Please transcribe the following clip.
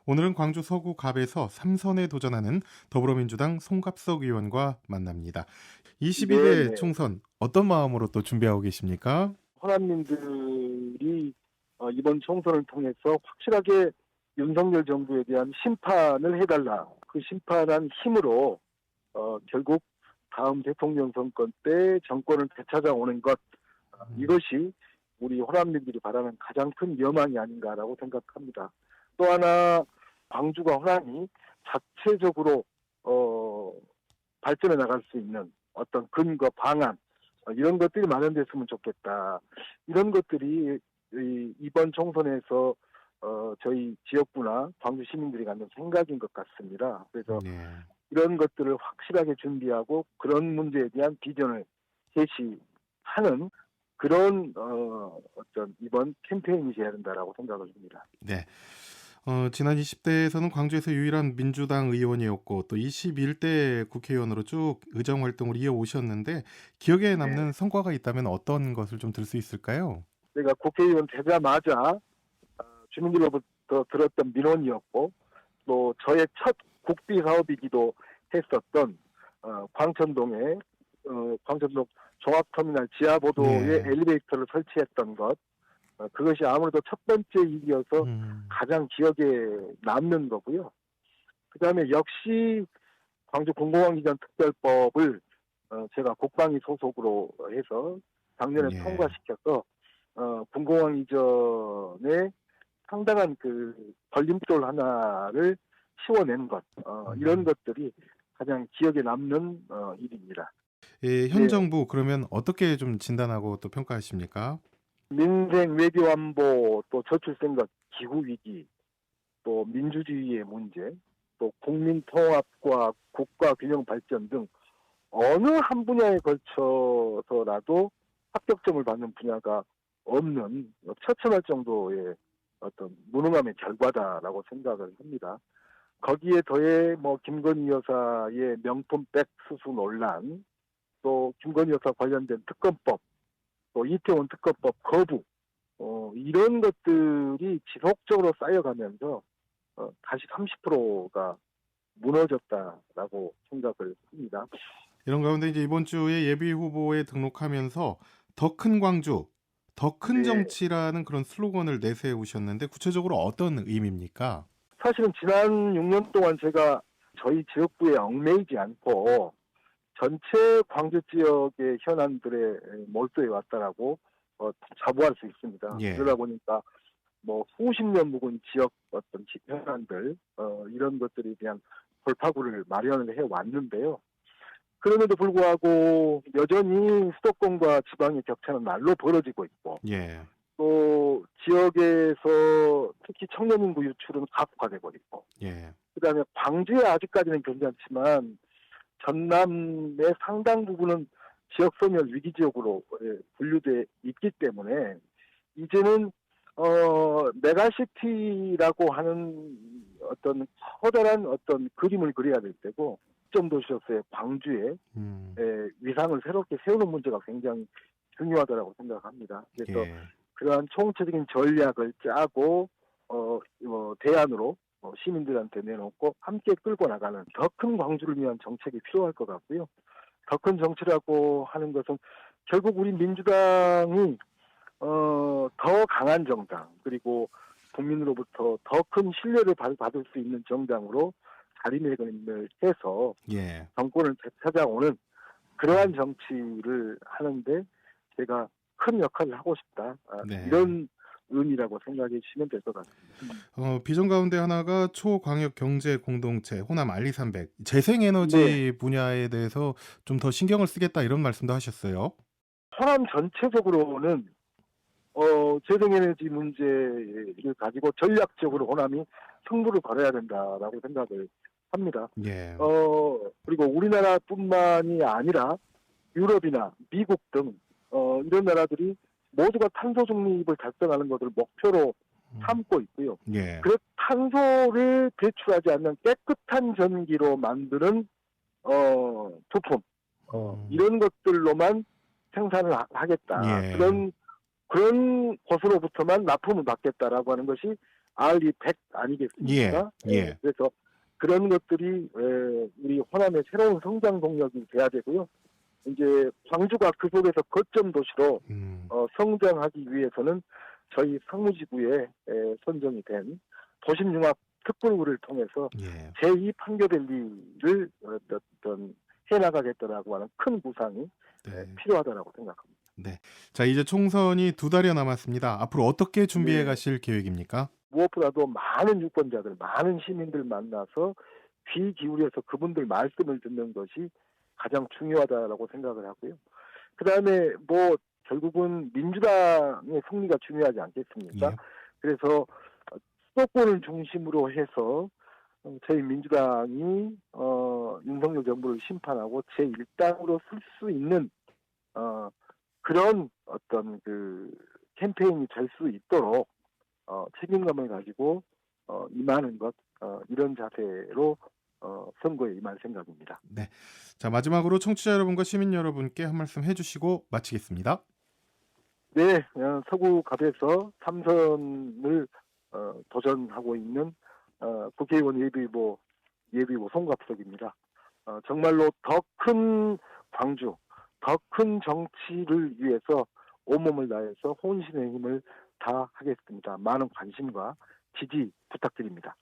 오늘은 광주 서구 갑에서 3선에 도전하는 더불어민주당 송갑석 의원과 만납니다. 22대 네네. 총선 어떤 마음으로 또 준비하고 계십니까? 호남민들이 이번 총선을 통해서 확실하게 윤석열 정부에 대한 심판을 해달라. 그 심판한 힘으로 결국 다음 대통령 선거 때 정권을 되찾아오는 것, 이것이 우리 호남민들이 바라는 가장 큰 여망이 아닌가라고 생각합니다. 또 하나 광주가 호남이 자체적으로 발전해 나갈 수 있는 어떤 근거, 방안, 이런 것들이 마련됐으면 좋겠다. 이런 것들이 이번 총선에서 저희 지역구나 광주 시민들이 갖는 생각인 것 같습니다. 그래서 네. 이런 것들을 확실하게 준비하고 그런 문제에 대한 비전을 제시하는 그런 어떤 이번 캠페인이 돼야 된다라고 생각을 합니다. 네. 지난 20대에서는 광주에서 유일한 민주당 의원이었고 또 21대 국회의원으로 쭉 의정 활동을 이어오셨는데 기억에 네. 남는 성과가 있다면 어떤 것을 좀 들 수 있을까요? 제가 국회의원 되자마자 주민들로부터 들었던 민원이었고 또 저의 첫 국비 사업이기도 했었던 광천동에 광천동 종합터미널 지하보도에 네. 엘리베이터를 설치했던 것, 그것이 아무래도 첫 번째 일이어서 음. 가장 기억에 남는 거고요. 그 다음에 역시 광주 공공항 이전 특별법을 제가 국방위 소속으로 해서 작년에 예. 통과시켜서 군공항 이전에 상당한 그 걸림돌 하나를 씌워낸 것, 이런 음. 것들이 가장 기억에 남는 일입니다. 예, 현 네, 정부 그러면 어떻게 좀 진단하고 또 평가하십니까? 민생 외교 안보, 또 저출생각 기후 위기, 또 민주주의의 문제, 또 국민 통합과 국가 균형 발전 등 어느 한 분야에 걸쳐서라도 합격점을 받는 분야가 없는 처참할 정도의 어떤 무능함의 결과다라고 생각을 합니다. 거기에 더해 뭐 김건희 여사의 명품백 수수 논란, 또 김건희 여사 관련된 특검법, 또 이태원 특검법 거부, 이런 것들이 지속적으로 쌓여가면서 다시 30%가 무너졌다라고 생각을 합니다. 이런 가운데 이제 이번 주에 예비 후보에 등록하면서 더 큰 광주, 더 큰 네, 정치라는 그런 슬로건을 내세우셨는데 구체적으로 어떤 의미입니까? 사실은 지난 6년 동안 제가 저희 지역구에 얽매이지 않고 전체 광주 지역의 현안들에 몰두해 왔다라고 자부할 수 있습니다. 예. 그러다 보니까 뭐 수십 년 묵은 지역 어떤 현안들, 이런 것들에 대한 돌파구를 마련을 해 왔는데요. 그럼에도 불구하고 여전히 수도권과 지방의 격차는 날로 벌어지고 있고, 예. 또 지역에서 특히 청년 인구 유출은 가속화되고 있고, 예. 그다음에 광주에 아직까지는 괜찮지만 전남의 상당 부분은 지역 소멸 위기 지역으로 분류돼 있기 때문에 이제는 메가시티라고 하는 어떤 커다란 어떤 그림을 그려야 될 때고, 점 도시로서의 광주에 음. 위상을 새롭게 세우는 문제가 굉장히 중요하다고 생각합니다. 그래서 예. 그러한 총체적인 전략을 짜고 대안으로 시민들한테 내놓고 함께 끌고 나가는 더 큰 광주를 위한 정책이 필요할 것 같고요. 더 큰 정치라고 하는 것은 결국 우리 민주당이 더 강한 정당, 그리고 국민으로부터 더 큰 신뢰를 받을 수 있는 정당으로 자리매김을 해서 예. 정권을 되찾아오는 그러한 음. 정치를 하는데 제가 큰 역할을 하고 싶다. 네. 이런 의미라고 생각해 주시면 될 것 같습니다. 비전 가운데 하나가 초광역 경제 공동체 호남 알리산백 네. 재생에너지 분야에 대해서 좀 더 신경을 쓰겠다 이런 말씀도 하셨어요. 호남 전체적으로는 재생에너지 문제를 가지고 전략적으로 호남이 승부를 걸어야 된다라고 생각을 합니다. 예. 그리고 우리나라뿐만이 아니라 유럽이나 미국 등 이런 나라들이 모두가 탄소 중립을 달성하는 것을 목표로 음. 삼고 있고요. 예. 그 탄소를 배출하지 않는 깨끗한 전기로 만드는 부품, 음. 이런 것들로만 생산을 하겠다. 예. 그런 곳으로부터만 납품을 받겠다라고 하는 것이 알이 100 예. 아니겠습니까? 예. 그래서 그런 것들이 우리 호남의 새로운 성장 동력이 돼야 되고요. 이제 광주가 그 속에서 거점 도시로 성장하기 위해서는 저희 상무지구에 선정이 된 도심융합 특구를 통해서 예. 제2 판교밸리를 어떤 해나가겠다라고 하는 큰 구상이 네. 필요하다라고 생각합니다. 네. 자, 이제 총선이 2달여 남았습니다. 앞으로 어떻게 준비해 네. 가실 계획입니까? 무엇보다도 많은 유권자들, 많은 시민들 만나서 귀 기울여서 그분들 말씀을 듣는 것이 가장 중요하다라고 생각을 하고요. 그 다음에 뭐 결국은 민주당의 승리가 중요하지 않겠습니까? 예. 그래서 수도권을 중심으로 해서 저희 민주당이 윤석열 정부를 심판하고 제1당으로 쓸 수 있는 그런 어떤 그 캠페인이 될 수 있도록 책임감을 가지고 임하는 것 이런 자세로 선거에 임할 생각입니다. 네. 자, 마지막으로 청취자 여러분과 시민 여러분께 한 말씀 해주시고 마치겠습니다. 네, 서구갑에서 3선을 도전하고 있는 국회의원 예비후보 송갑석입니다. 정말로 더 큰 광주, 더 큰 정치를 위해서 온몸을 다해서 혼신의 힘을 다하겠습니다. 많은 관심과 지지 부탁드립니다.